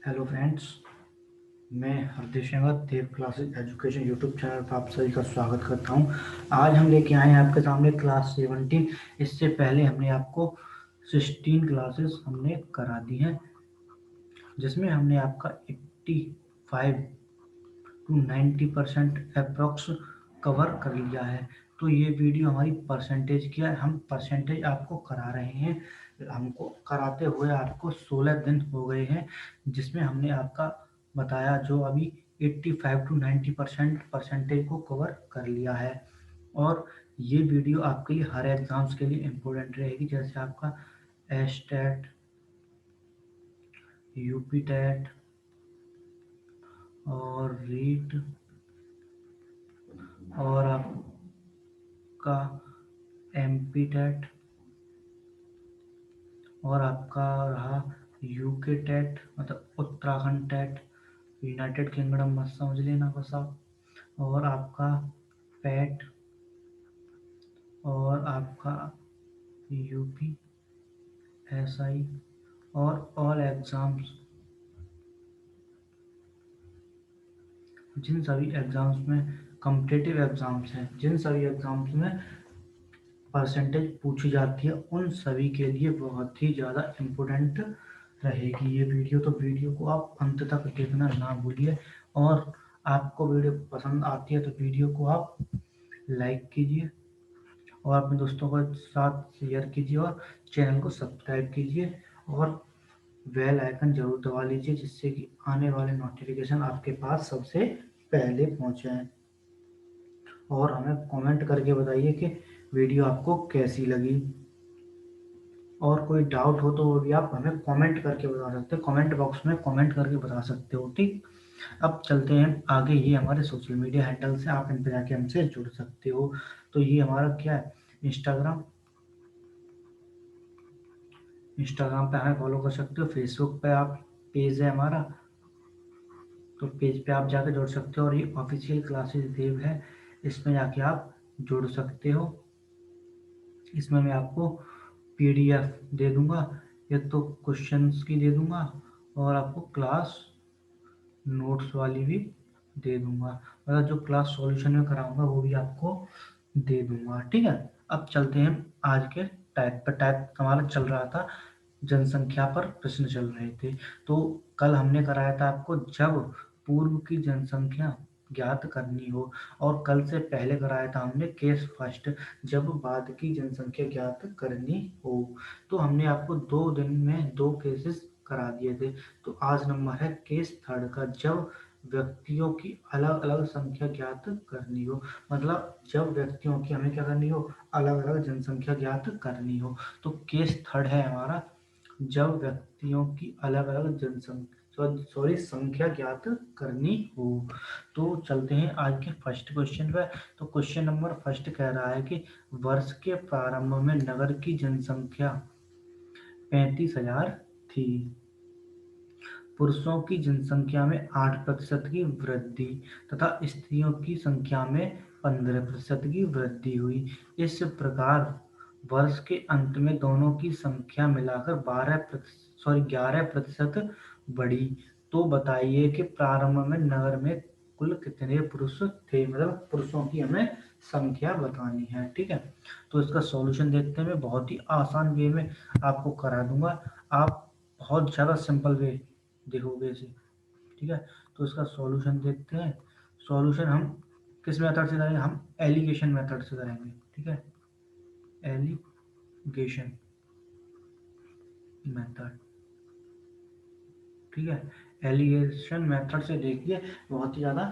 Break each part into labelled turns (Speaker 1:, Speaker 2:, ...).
Speaker 1: Hello friends, मैं हरदीप सिंह देव classes education YouTube channel पर आप सभी का स्वागत करता हूं। आज हम लेके आए हैं आपके सामने क्लास 17। इससे पहले हमने आपको 16 क्लासेस हमने करा दी हैं, जिसमें हमने आपका 85 टू 90% अप्रॉक्स कवर कर लिया है। तो ये वीडियो हमारी परसेंटेज की है, हम परसेंटेज आपको करा रहे हैं। हमको कराते हुए आपको 16 दिन हो गए हैं, जिसमें हमने आपका बताया जो अभी 85 टू 90% परसेंटेज को कवर कर लिया है। और ये वीडियो आपके लिए हर एग्जाम्स के लिए इम्पोर्टेंट रहेगी, जैसे आपका एस्टेट, यूपी टेट और रीट और आपका एमपी टेट और आपका रहा यूके टेट, मतलब उत्तराखंड टेट, यूनाइटेड किंगडम मत समझ लेना बस आप, और आपका पैट और आपका यूपी एसआई और ऑल एग्ज़ाम्स। जिन सभी एग्ज़ाम्स में कॉम्पिटिटिव एग्ज़ाम्स हैं, जिन सभी एग्ज़ाम्स में परसेंटेज पूछी जाती है, उन सभी के लिए बहुत ही ज़्यादा इम्पोर्टेंट रहेगी ये वीडियो। तो वीडियो को आप अंत तक देखना ना भूलिए, और आपको वीडियो पसंद आती है तो वीडियो को आप लाइक कीजिए और अपने दोस्तों के साथ शेयर कीजिए और चैनल को सब्सक्राइब कीजिए और बेल आइकन जरूर दबा लीजिए, जिससे कि आने वाले नोटिफिकेशन आपके पास सबसे पहले पहुंचे। और हमें कमेंट करके बताइए कि वीडियो आपको कैसी लगी, और कोई डाउट हो तो वो भी आप हमें कमेंट करके बता सकते हो, कमेंट बॉक्स में कमेंट करके बता सकते हो। ठीक, अब चलते हैं आगे। ये हमारे सोशल मीडिया हैंडल से आप इन पर जाके हमसे जुड़ सकते हो। तो ये हमारा क्या है, इंस्टाग्राम, इंस्टाग्राम पे हमें फॉलो कर सकते हो। फेसबुक पे आप पेज है हमारा, तो पेज पे आप जाके जुड़ सकते हो। और ये ऑफिशियल क्लासेस देव है, इसमें जाके आप जुड़ सकते हो। इसमें मैं आपको पीडीएफ दे दूंगा, एक तो क्वेश्चंस की दे दूंगा और आपको क्लास नोट्स वाली भी दे दूंगा, मतलब जो क्लास सॉल्यूशन में कराऊंगा वो भी आपको दे दूंगा। ठीक है, अब चलते हैं आज के टाइप पर। टाइप हमारा चल रहा था, जनसंख्या पर प्रश्न चल रहे थे। तो कल हमने कराया था आपको जब पूर्व की जनसंख्या ज्ञात करनी हो, और कल से पहले कराया था हमने केस फर्स्ट, जब बाद की जनसंख्या ज्ञात करनी हो। तो हमने आपको 2 दिन में 2 केसेस करा दिए थे। तो आज नंबर है केस थर्ड का, जब व्यक्तियों की अलग अलग संख्या ज्ञात करनी हो, मतलब जब व्यक्तियों की हमें क्या करनी हो, अलग अलग जनसंख्या ज्ञात करनी हो। तो केस थर्ड है हमारा, जब व्यक्तियों की अलग अलग जनसंख्या संख्या ज्ञात करनी हो। तो चलते हैं आज के फर्स्ट क्वेश्चन पे। तो क्वेश्चन नंबर फर्स्ट कह रहा है कि वर्ष के प्रारंभ में नगर की जनसंख्या 35,000 थी। पुरुषों की जनसंख्या में 8% की वृद्धि तथा स्त्रियों की संख्या में 15% की वृद्धि हुई। इस प्रकार वर्ष के अंत में दोनों की संख्या मिलाकर 11% बढ़ी। तो बताइए कि प्रारंभ में नगर में कुल कितने पुरुष थे, मतलब पुरुषों की हमें संख्या बतानी है। ठीक है, तो इसका सॉल्यूशन देखते हैं। मैं बहुत ही आसान वे में आपको करा दूंगा, आप बहुत ज़्यादा सिंपल वे देखोगे इसे। ठीक है, तो इसका सॉल्यूशन देखते हैं। सॉल्यूशन हम किस मेथड से करेंगे, हम एलिगेशन मेथड से करेंगे। ठीक है, एलिगेशन मेथड। ठीक है, एलिगेशन मेथड से देखिए बहुत ही ज़्यादा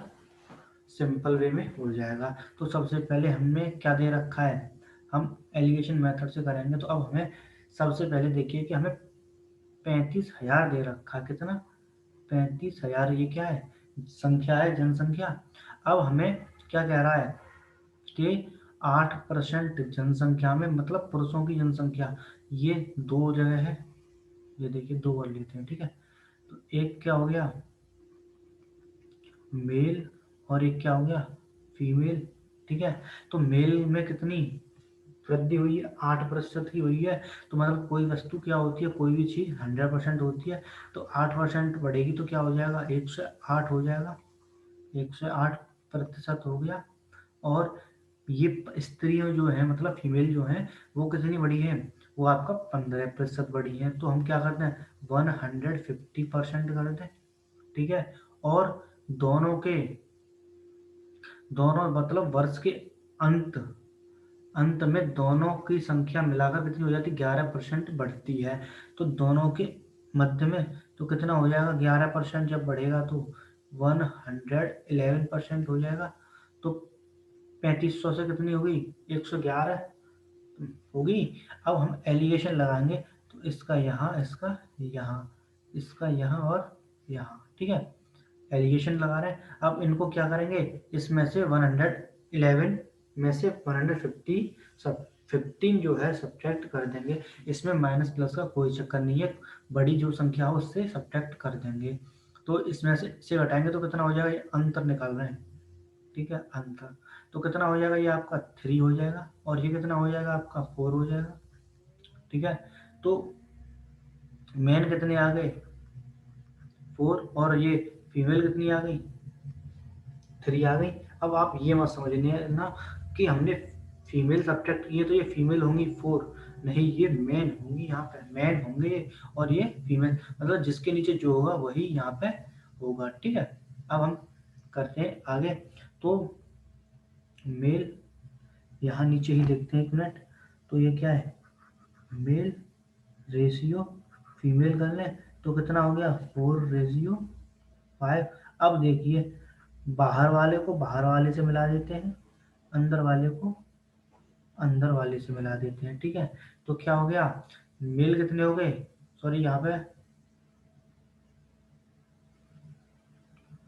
Speaker 1: सिंपल वे में हो जाएगा। तो सबसे पहले हमने क्या दे रखा है, हम एलिगेशन मेथड से करेंगे। तो अब हमें सबसे पहले देखिए कि हमें 35,000 दे रखा, कितना, 35,000। ये क्या है, संख्या है, जनसंख्या। अब हमें क्या कह रहा है कि 8% जनसंख्या में, मतलब पुरुषों की जनसंख्या, ये दो जगह है, ये देखिए दो कर लेते हैं। ठीक है, तो एक क्या हो गया मेल और एक क्या हो गया फीमेल। ठीक है, तो मेल में कितनी वृद्धि हुई है 8% की हुई है। तो मतलब कोई वस्तु क्या होती है, कोई भी चीज़ 100% होती है, तो 8% बढ़ेगी तो क्या हो जाएगा, 108 हो जाएगा, 108% हो गया। और ये स्त्रियाँ जो है मतलब फीमेल जो है वो कितनी बड़ी है, वो आपका 15% बड़ी है। तो हम क्या करते हैं 150% कर दें, ठीक है। और दोनों के दोनों मतलब वर्ष के अंत अंत में दोनों की संख्या मिलाकर कितनी हो जाती है, 11% बढ़ती है। तो दोनों के मध्य में तो कितना हो जाएगा, 11% जब बढ़ेगा तो 111% हो जाएगा। तो 3500 से कितनी होगी, 111 होगी। अब हम एलिगेशन लगाएंगे, तो इसका यहाँ, इसका यहाँ, इसका यहाँ और यहाँ, ठीक है। एलिगेशन लगा रहे हैं। अब इनको क्या करेंगे, इसमें से 111 में से 150 सब 15 जो है सब्ट्रैक्ट कर देंगे। इसमें माइनस प्लस का कोई चक्कर नहीं है, बड़ी जो संख्या हो उससे सब्ट्रैक्ट कर देंगे। तो इसमें से घटाएंगे तो कितना हो जाएगा, ये अंतर निकाल रहे हैं, ठीक है, अंतर। तो कितना हो जाएगा, ये आपका 3 हो जाएगा, और ये कितना हो जाएगा आपका 4 हो जाएगा, ठीक है। तो मेन कितने आ गए, 4, और ये फीमेल कितनी आ गई, 3 आ गई। अब आप ये मत समझने ना कि हमने फीमेल सब्ट्रैक्ट किए तो ये फीमेल होंगी 4, नहीं, ये मेन होंगी, यहाँ पे मेन होंगे ये, और ये फीमेल, मतलब जिसके नीचे जो होगा वही यहाँ पे होगा, ठीक है। अब हम करते हैं आगे। तो मेल यहाँ नीचे ही देखते हैं, एक मिनट। तो ये क्या है, मेल रेशियो फीमेल कर लें तो कितना हो गया, 4:5। अब देखिए, बाहर वाले को बाहर वाले से मिला देते हैं, अंदर वाले को अंदर वाले से मिला देते हैं, ठीक है। तो क्या हो गया, मेल कितने हो गए, सॉरी यहाँ पे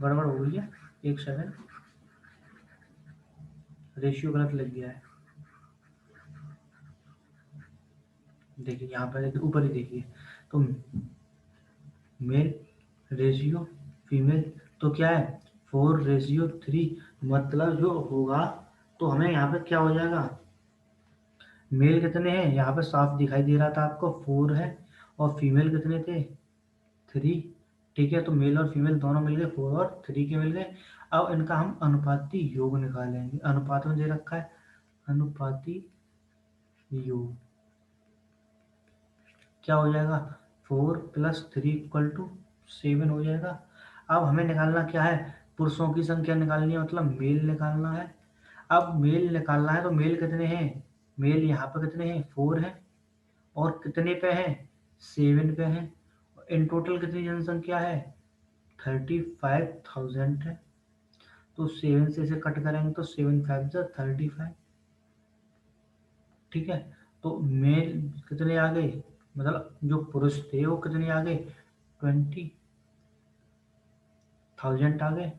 Speaker 1: गड़बड़ हो गई है, एक सेकंड, रेशियो गलत लग गया है। देखिए यहाँ पे देखिए, ऊपर ही देखिए, तो मेल रेशियो फीमेल तो क्या है 4:3, मतलब जो होगा, तो हमें यहाँ पे क्या हो जाएगा, मेल कितने हैं यहाँ पे साफ दिखाई दे रहा था आपको 4 है, और फीमेल कितने थे 3, ठीक है। तो मेल और फीमेल दोनों मिल गए, 4 और 3 के मिल गए। अब इनका हम अनुपाती योग निकालेंगे, अनुपात में दे रखा है अनुपाती योग, क्या हो जाएगा, 4+3 = 7 हो जाएगा। अब हमें निकालना क्या है, पुरुषों की संख्या निकालनी है, मतलब मेल निकालना है। अब मेल निकालना है तो मेल कितने हैं, मेल यहाँ पे कितने हैं 4 है, और कितने पे हैं 7 पे हैं। इन टोटल कितनी जनसंख्या है 35,000 है। तो 7 से इसे कट करेंगे तो 7×5 = 35, ठीक है। तो मेल कितने आ गए, मतलब जो पुरुष थे वो कितने आ गए 20,000 आ गए,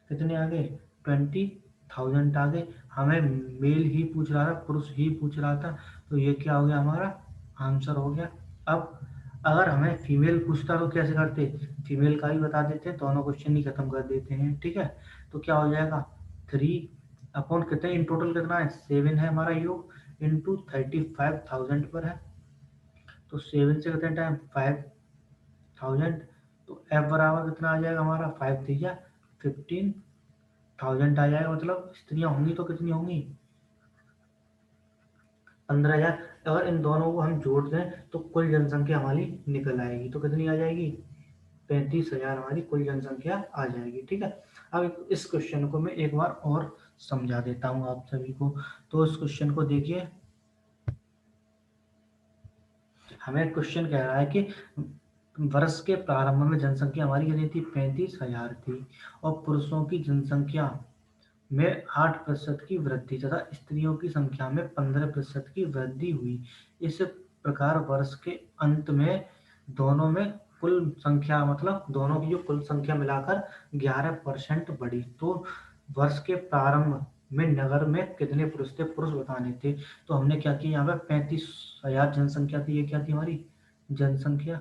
Speaker 1: कितने आ गए 20,000 आ गए। हमें मेल ही पूछ रहा था, पुरुष ही पूछ रहा था, तो ये क्या हो गया, हमारा आंसर हो गया। अब अगर हमें फीमेल पूछता तो कैसे करते, फीमेल का ही बता देते हैं, दोनों क्वेश्चन ही खत्म कर देते हैं, ठीक है। तो क्या हो जाएगा 3 कितने, इन टोटल कितना है 7 है हमारा योग, इंटू 35,000 पर है। तो 7 से कितने टाइम 5,000, तो एफ बराबर कितना आ जाएगा हमारा 15,000 आ जाएगा। मतलब स्त्रियां होंगी तो कितनी होंगी 15,000। अगर इन दोनों को हम जोड़ दें तो कुल जनसंख्या हमारी निकल आएगी, तो कितनी आ जाएगी 35,000 हमारी कुल जनसंख्या आ जाएगी, ठीक है। अब इस क्वेश्चन को मैं एक बार और समझा देता हूँ आप सभी को। तो इस क्वेश्चन को देखिए, हमें क्वेश्चन कह रहा है कि वर्ष के प्रारंभ में जनसंख्या हमारी कितनी थी 35,000 थी, और पुरुषों की जनसंख्या में 8% की वृद्धि तथा स्त्रियों की संख्या में 15% की वृद्धि हुई। इस प्रकार वर्ष के अंत में दोनों में कुल संख्या, मतलब दोनों की जो कुल संख्या मिलाकर 11% बढ़ी। तो वर्ष के प्रारंभ में नगर में कितने पुरुष थे, पुरुष बताने थे। तो हमने क्या किया, यहाँ पे 35,000 जनसंख्या थी, ये क्या थी हमारी जनसंख्या,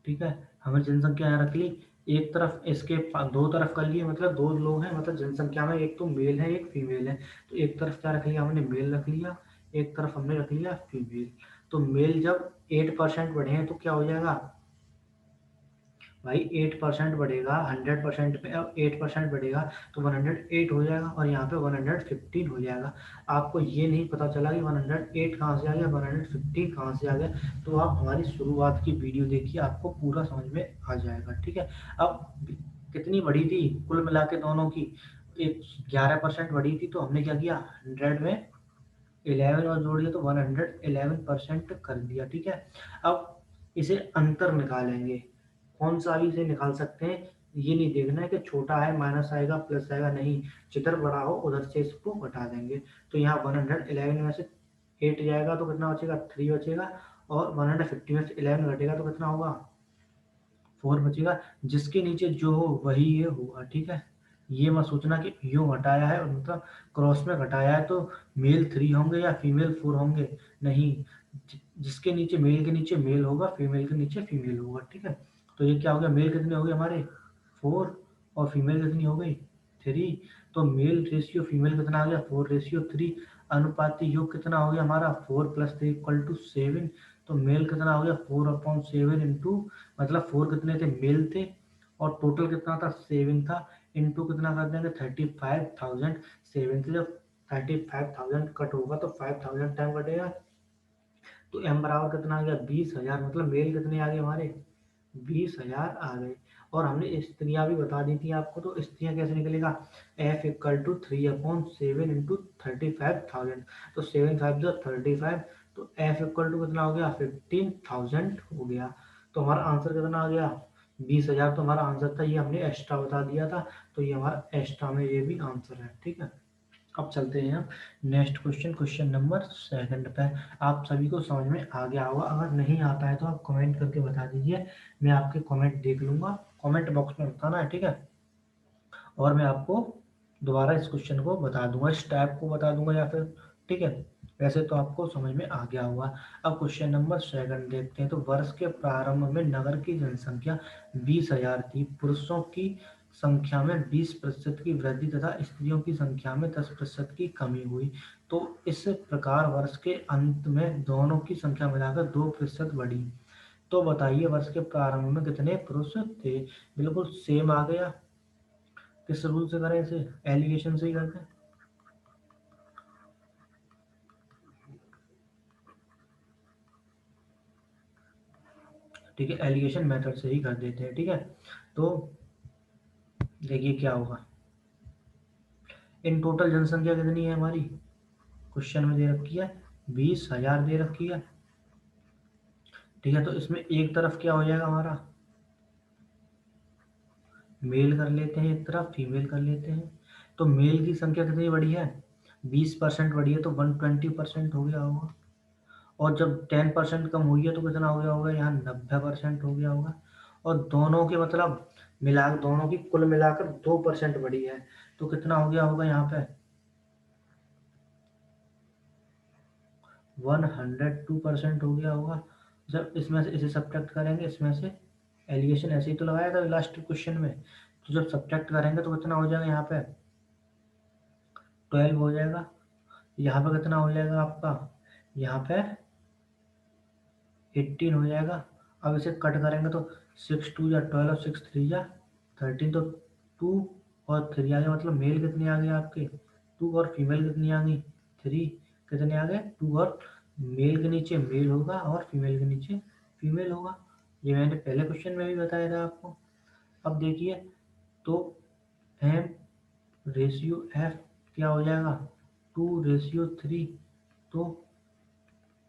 Speaker 1: ठीक है। हमने जनसंख्या यहाँ रख ली एक तरफ इसके दो तरफ कर लिए, मतलब दो लोग हैं, मतलब जनसंख्या में एक तो मेल है एक फीमेल है, तो एक तरफ क्या रख लिया हमने, मेल रख लिया, एक तरफ हमने रख लिया फीमेल। तो मेल जब 8% बढ़े हैं तो क्या हो जाएगा भाई, 8% बढ़ेगा 100% पे, अब 8% बढ़ेगा तो 108 हो जाएगा, और यहाँ पे 115 हो जाएगा। आपको ये नहीं पता चला कि 108 कहाँ से आ गया, 115 कहाँ से आ गया, तो आप हमारी शुरुआत की वीडियो देखिए, आपको पूरा समझ में आ जाएगा, ठीक है। अब कितनी बढ़ी थी कुल मिला के दोनों की, एक 11% बढ़ी थी, तो हमने क्या किया, 100 में 11 और जोड़ दिया तो 111% कर दिया, ठीक है। अब इसे अंतर निकालेंगे, कौन सा भी इसे निकाल सकते हैं, ये नहीं देखना है कि छोटा है माइनस आएगा प्लस आएगा, नहीं, जिधर बड़ा हो उधर से इसको घटा देंगे। तो यहाँ 111 में से 8 जाएगा तो कितना बचेगा, 3 बचेगा, और 150 में से 11 घटेगा तो कितना होगा, 4 बचेगा। जिसके नीचे जो हो वही ये होगा, ठीक है। ये मत सोचना कि यूं घटाया है और मतलब क्रॉस में घटाया है तो मेल 3 होंगे या फीमेल 4 होंगे, नहीं, जिसके नीचे मेल के नीचे मेल होगा, फीमेल के नीचे फीमेल होगा, ठीक है। तो ये क्या हो गया, मेल कितने हो गए हमारे 4, और फीमेल कितनी हो गई 3। तो मेल रेशियो फीमेल कितना आ गया 4:3। अनुपाती योग कितना हो गया हमारा 4+3=7। तो मेल कितना हो गया 4/7 इंटू, मतलब 4 कितने थे, मेल थे, और टोटल कितना था 7 था, इंटू कितना कर देंगे 35,000। 7 से जब 35,000 कट होगा तो 5,000 टाइम कटेगा, तो एम बराबर कितना आ गया 20,000, मतलब मेल कितने आ गए हमारे 20,000 आ गए। और हमने स्त्रियां भी बता दी थी आपको, तो स्त्रियां कैसे निकलेगा, F = 3/7 इंटू 35,000, तो 7×5 = 35, तो F = कितना हो गया 15,000 हो गया। तो हमारा आंसर कितना आ गया 20,000, तो हमारा आंसर था, ये हमने एक्स्ट्रा बता दिया था, तो ये हमारा एक्स्ट्रा में ये भी आंसर है, ठीक है। अब चलते हैं हम नेक्स्ट क्वेश्चन, क्वेश्चन नंबर 2 पे। आप सभी को समझ में आ गया होगा, अगर नहीं आता है तो आप कमेंट करके बता दीजिए, मैं आपके कमेंट देख लूंगा, कमेंट बॉक्स में बताना है, ठीक है। और मैं आपको दोबारा इस क्वेश्चन को बता दूंगा, इस टाइप को बता दूंगा या फिर, ठीक है। वैसे तो आपको समझ में आ गया होगा। अब क्वेश्चन नंबर 2 देखते हैं। तो वर्ष के प्रारंभ में नगर की जनसंख्या 20,000 थी, पुरुषों की संख्या में 20% की वृद्धि तथा स्त्रियों की संख्या में 10% की कमी हुई। तो इस प्रकार वर्ष के अंत में दोनों की संख्या मिलाकर 2% बढ़ी। तो बताइए वर्ष के प्रारंभ में कितने पुरुष थे। बिल्कुल सेम आ गया, किस रूल से करें इसे, एलिगेशन से ही करते हैं, ठीक है, एलिगेशन मेथड से ही कर देते हैं, ठीक है। तो देखिए क्या होगा, इन टोटल जनसंख्या कितनी है हमारी, क्वेश्चन में दे रखी है 20,000 दे रखी है, ठीक है। तो इसमें एक तरफ क्या हो जाएगा हमारा, मेल कर लेते हैं, एक तरफ फीमेल कर लेते हैं। तो मेल की संख्या कितनी बढ़ी है 20% बढ़ी है, तो 120% हो गया होगा। और जब 10% कम हुई है तो कितना हो गया होगा, यहाँ 90% हो गया होगा। और दोनों के मतलब मिला, दोनों की कुल मिलाकर 2% बढ़ी है, तो कितना हो गया होगा यहाँ पे 102% हो गया होगा। जब इसमें से इसे सब्ट्रैक्ट करेंगे, इसमें से एलिगेशन ऐसे ही तो लगाया था लास्ट क्वेश्चन में, तो जब सब्ट्रैक्ट करेंगे तो कितना हो जाएगा यहाँ पे 12 हो जाएगा। यहाँ पे कितना हो जाएगा आपका, यहाँ पे 18 हो जाएगा। अब इसे कट करेंगे तो 6×2 = 12, 6×3 = 13, तो 2 और 3 आ गए, मतलब मेल कितने आ गए आपके 2, और फीमेल कितनी आ गई 3। कितने आ गए 2, और मेल के नीचे मेल होगा और फीमेल के नीचे फीमेल होगा। ये मैंने पहले क्वेश्चन में भी बताया था आपको। अब देखिए, तो एम रेशियो एफ क्या हो जाएगा 2:3, तो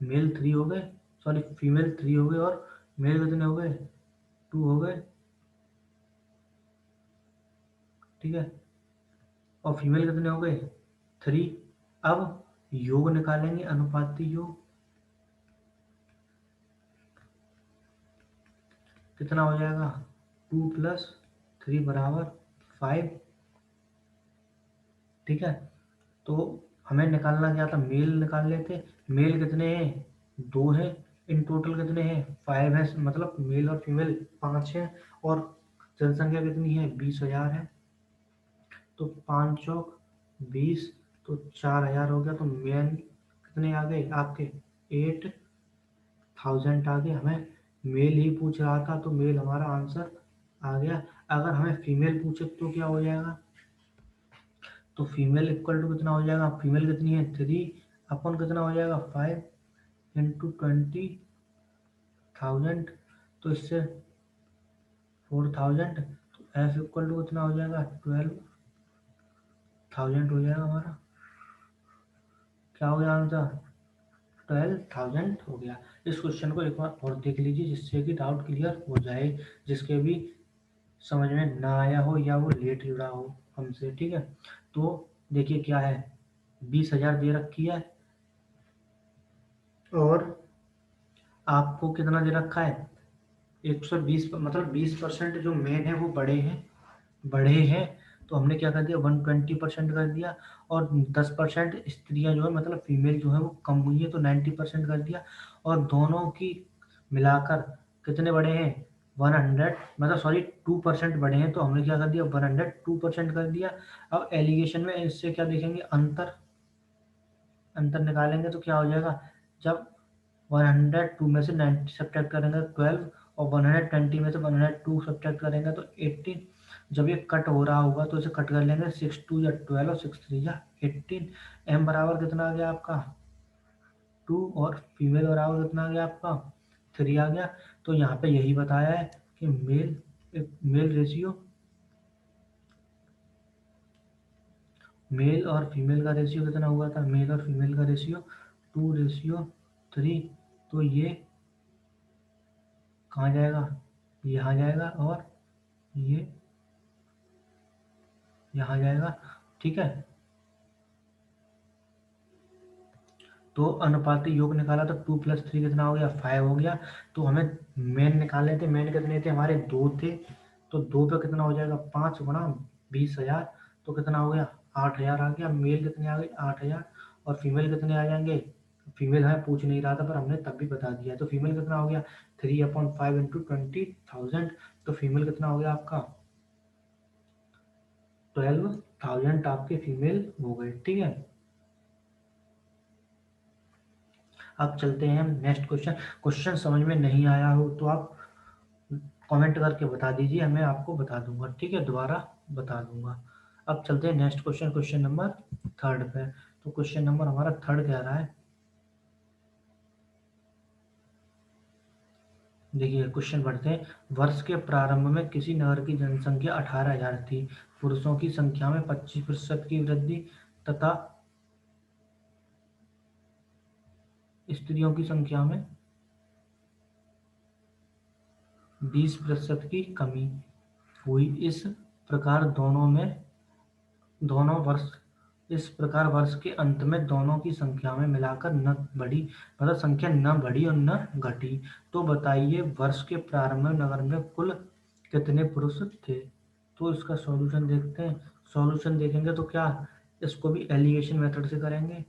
Speaker 1: मेल 3 हो गए, सॉरी फीमेल 3 हो गए, और मेल कितने हो गए 2 हो गए, ठीक है। और फीमेल कितने हो गए 3। अब योग निकालेंगे, अनुपाती योग कितना हो जाएगा 2+3 = 5, ठीक है। तो हमें निकालना क्या था, मेल निकाल लेते। मेल कितने हैं 2 हैं, इन टोटल कितने हैं 5 है, मतलब मेल और फीमेल 5 हैं, और जनसंख्या कितनी है 20,000 है, तो 5 चौक 20, तो 4,000 हो गया। तो मेन कितने आ गए आपके 8,000 आ गए। हमें मेल ही पूछ रहा था तो मेल हमारा आंसर आ गया। अगर हमें फीमेल पूछे तो क्या हो जाएगा, तो फीमेल इक्वल टू कितना हो जाएगा, फीमेल कितनी है 3 अपन कितना हो जाएगा 5 इंटू 20,000, तो इससे 4,000, तो एफ इक्वल टू कितना हो जाएगा 12,000 हो जाएगा हमारा। क्या हो गया आंसर 12,000 हो गया। इस क्वेश्चन को एक बार और देख लीजिए जिससे कि डाउट क्लियर हो जाए, जिसके भी समझ में ना आया हो या वो लेट जुड़ा हो हमसे, ठीक है। तो देखिए क्या है, 20,000 दे रखी है और आपको कितना दे रखा है 120, मतलब 20% जो मेन है वो बड़े हैं। तो हमने क्या कर दिया 120% कर दिया, और 10% स्त्रियां जो है मतलब फीमेल जो है वो कम हुई है तो 90% कर दिया। और दोनों की मिलाकर कितने बड़े हैं 100, मतलब सॉरी 2% बड़े हैं, तो हमने क्या कर दिया 102% कर दिया। अब एलिगेशन में इससे क्या देखेंगे, अंतर अंतर निकालेंगे तो क्या हो जाएगा, जब 102 में से 90 सब्ट्रैक्ट करेंगे 12, और 120 में से 102 सब्ट्रैक्ट करेंगे तो 18। जब ये कट हो रहा होगा तो इसे कट कर लेंगे, 6 2 या 12 और 6 3 या 18। एम बराबर कितना आ गया आपका 2, और फीमेल बराबर कितना आ गया आपका 3 आ गया। तो यहाँ पे यही बताया है कि मेल और फीमेल का रेशियो कितना हुआ था, मेल और फीमेल का रेशियो 2:3। तो ये कहाँ जाएगा, यहाँ जाएगा, और ये यहाँ जाएगा, ठीक है। तो अनुपाती योग निकाला तो 2 + 3 कितना हो गया 5 हो गया। तो हमें मेन निकालने थे, मेन कितने थे हमारे 2 थे, तो 2 पे कितना हो जाएगा 5 गुणा 20,000, तो कितना हो गया 8,000 आ गया। मेल कितने आ गए 8,000, और फीमेल कितने आ जाएंगे, फीमेल हमें पूछ नहीं रहा था पर हमने तब भी बता दिया। तो फीमेल कितना हो गया 3/5 इंटू 20,000, तो फीमेल कितना हो गया आपका 12,000 आपके फीमेल हो गए, ठीक है। अब चलते हैं हम नेक्स्ट क्वेश्चन। क्वेश्चन समझ में नहीं आया हो तो आप कमेंट करके बता दीजिए, मैं आपको बता दूंगा, ठीक है, दोबारा बता दूंगा। अब चलते हैं नेक्स्ट क्वेश्चन, क्वेश्चन नंबर 3 पे। तो क्वेश्चन नंबर हमारा 3 कह रहा है, देखिए क्वेश्चन पढ़ते हैं। वर्ष के प्रारंभ में किसी नगर की जनसंख्या 18,000 थी, पुरुषों की संख्या में 25% की वृद्धि तथा स्त्रियों की संख्या में 20% की कमी हुई। प्रकार दोनों में दोनों वर्ष इस प्रकार वर्ष के अंत में दोनों की संख्या में मिलाकर न बढ़ी, मतलब संख्या न बढ़ी और न घटी। तो बताइए वर्ष के प्रारंभ में नगर में कुल कितने पुरुष थे। तो इसका सॉल्यूशन देखते हैं। सॉल्यूशन देखेंगे तो क्या इसको भी एलिगेशन मेथड से करेंगे।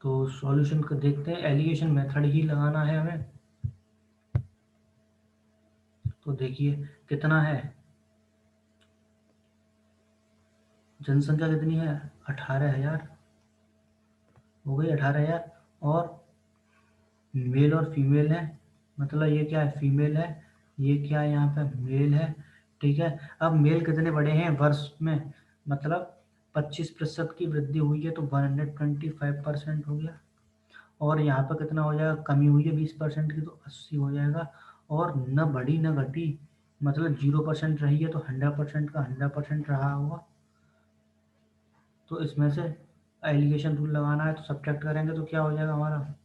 Speaker 1: तो सॉल्यूशन को देखते हैं, एलिगेशन मेथड ही लगाना है हमें। तो देखिए कितना है, जनसंख्या कितनी है 18,000 हो गई 18,000, और मेल और फीमेल है, मतलब ये क्या है फीमेल है, ये क्या है यहाँ पे मेल है, ठीक है। अब मेल कितने बड़े हैं वर्ष में, मतलब 25% की वृद्धि हुई है तो 125% हो गया। और यहाँ पर कितना हो जाएगा, कमी हुई है 20% की तो 80 हो जाएगा। और न बढ़ी न घटी, मतलब 0% रही है तो 100% का 100% रहा होगा। तो इसमें से एलिगेशन रूल लगाना है तो सब्ट्रैक्ट करेंगे तो क्या हो जाएगा हमारा,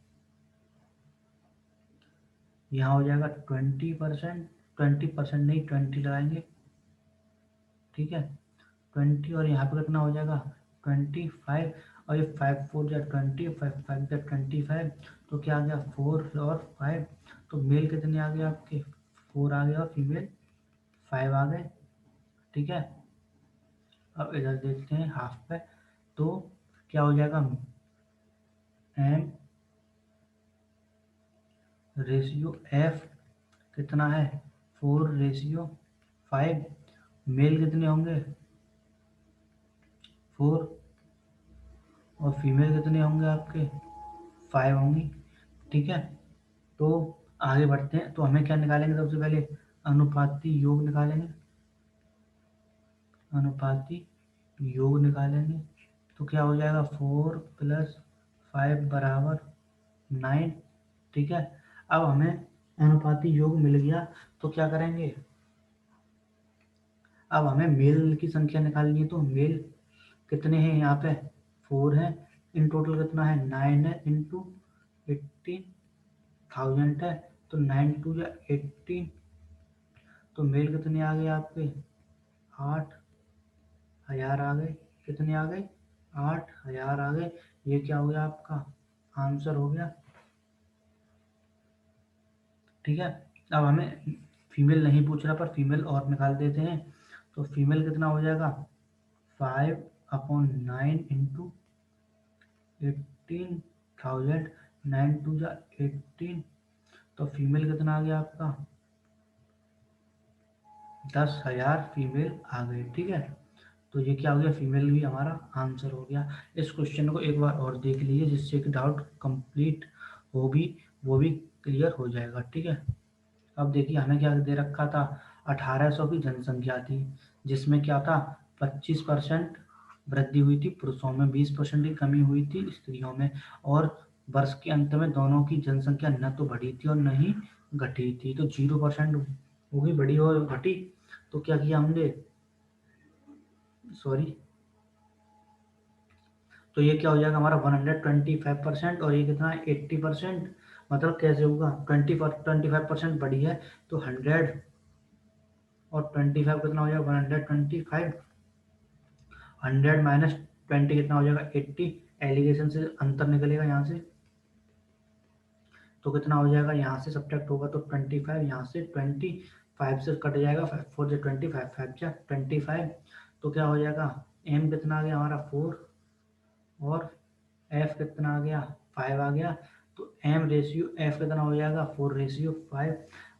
Speaker 1: यहाँ हो जाएगा 20%, 20% नहीं 20 लगाएंगे, ठीक है 20, और यहाँ पे कितना हो जाएगा 25, और ये 5 4 या 20, 5 5 या 25, तो क्या आ गया 4 और 5। तो मेल कितने आ गए आपके 4 आ गए और फीमेल 5 आ गए, ठीक है। अब इधर देखते हैं हाफ पे, तो क्या हो जाएगा एम रेशियो एफ कितना है 4:5। मेल कितने होंगे 4 और फीमेल कितने होंगे आपके 5 होंगी। ठीक है, तो आगे बढ़ते हैं। तो हमें क्या निकालेंगे, सबसे पहले अनुपाती योग निकालेंगे। अनुपाती योग निकालेंगे तो क्या हो जाएगा 4 + 5 बराबर 9। ठीक है, अब हमें अनुपाती योग मिल गया तो क्या करेंगे, अब हमें मेल की संख्या निकालनी है। तो मेल कितने हैं यहाँ पे 4 है, इन टोटल कितना है 9 है, इंटू 18,000 है। तो 9 × 2 = 18। तो मेल कितने आ गए आपके 8,000 आ गए। कितने आ गए 8,000 आ गए। ये क्या हो गया आपका आंसर हो गया। ठीक है, अब हमें फीमेल नहीं पूछ रहा पर फीमेल और निकाल देते हैं। तो फीमेल कितना हो जाएगा 5/9 इंटू 18,000। 9 × 2 = 18। तो फीमेल कितना आ गया आपका 10,000 फीमेल आ गए। ठीक है, तो ये क्या हो गया फीमेल भी हमारा आंसर हो गया। इस क्वेश्चन को एक बार और देख लीजिए जिससे कि डाउट कंप्लीट हो भी वो भी क्लियर हो जाएगा। ठीक है, अब देखिए हमें क्या दे रखा था 1800 की जनसंख्या थी, जिसमें क्या था 25% वृद्धि हुई थी पुरुषों में, 20% की कमी हुई थी स्त्रियों में, और वर्ष के अंत में दोनों की जनसंख्या न तो बढ़ी थी और न ही घटी थी। तो 0% होगी, बढ़ी और घटी। तो क्या किया हमने, सॉरी, तो ये क्या हो जाएगा हमारा 125% और ये कितना है 80%। मतलब कैसे होगा 25% बढ़ी है तो 100 और 25 कितना हो जाएगा 125। 100 माइनस 20 कितना हो जाएगा 80। एलिगेशन से अंतर निकलेगा यहाँ से, तो कितना हो जाएगा यहाँ से सब्ट्रैक्ट होगा तो 25, यहाँ से 25 से कट जाएगा 5 4 × 25 5 × 25। तो क्या हो जाएगा m कितना आ गया हमारा 4 और f कितना आ गया 5 आ गया। तो m/f कितना हो जाएगा 4/5।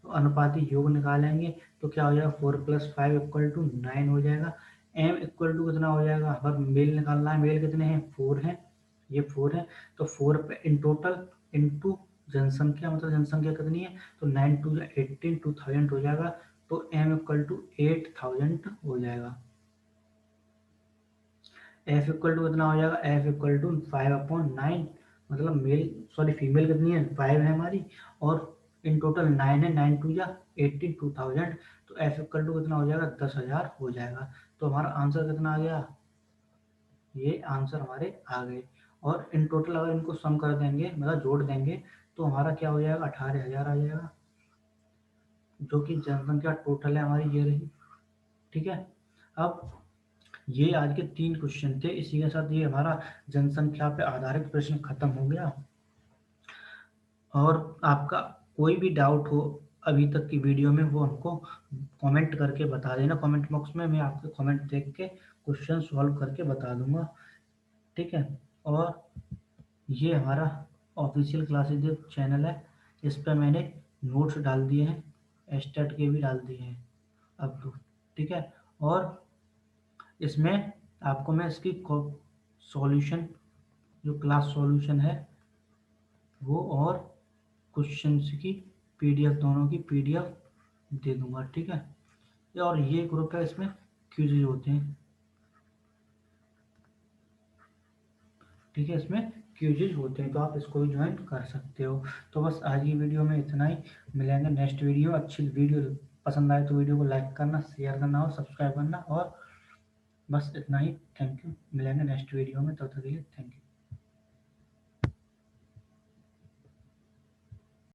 Speaker 1: तो अनुपाती योग निकालेंगे तो क्या हो जाएगा 4 + 5 = 9 हो जाएगा। m = कितना हो जाएगा, पर मेल निकालना है, मेल कितने हैं 4 हैं, ये 4 है। तो 4 पे इन टोटल इंटू जनसंख्या, मतलब जनसंख्या कितनी है तो 9 × 2 = 18, 2000 हो जाएगा। तो m = 8000 हो जाएगा। f = कितना हो जाएगा f = 5/9। मतलब मेल सॉरी फीमेल कितनी है 5 है हमारी, और इन टोटल 9 है, 9 × 2 = 18, 2000। तो f = कितना हो जाएगा 10,000 हो जाएगा। तो हमारा आंसर कितना आ गया, ये आंसर हमारे आ गए। और इन टोटल अगर इनको सम कर देंगे, मतलब जोड़ देंगे, तो हमारा क्या हो जाएगा 18,000 आ जाएगा, जो कि जनसंख्या टोटल है हमारी ये रही। ठीक है, अब ये आज के 3 क्वेश्चन थे, इसी के साथ ये हमारा जनसंख्या पे आधारित प्रश्न खत्म हो गया। और आपका कोई भी डाउट हो अभी तक की वीडियो में वो हमको कमेंट करके बता देना कमेंट बॉक्स में, मैं आपके कमेंट देख के क्वेश्चन सॉल्व करके बता दूंगा। ठीक है, और ये हमारा ऑफिशियल क्लासेज चैनल है, इस पर मैंने नोट्स डाल दिए हैं, स्टेट के भी डाल दिए हैं अब तो। ठीक है, और इसमें आपको मैं इसकी सॉल्यूशन, जो क्लास सॉल्यूशन है वो, और क्वेश्चंस की पीडीएफ, दोनों की पीडीएफ दे दूंगा। ठीक है, और ये ग्रुप है, इसमें क्विज़ होते हैं। ठीक है, इसमें क्विज़ होते हैं, तो आप इसको भी ज्वाइन कर सकते हो। तो बस आज की वीडियो में इतना ही, मिलेंगे नेक्स्ट वीडियो। अच्छी वीडियो पसंद आए तो वीडियो को लाइक करना, शेयर करना और सब्सक्राइब करना, और बस इतना ही। थैंक यू, मिलेंगे नेक्स्ट वीडियो में, तब तक के लिए थैंक यू।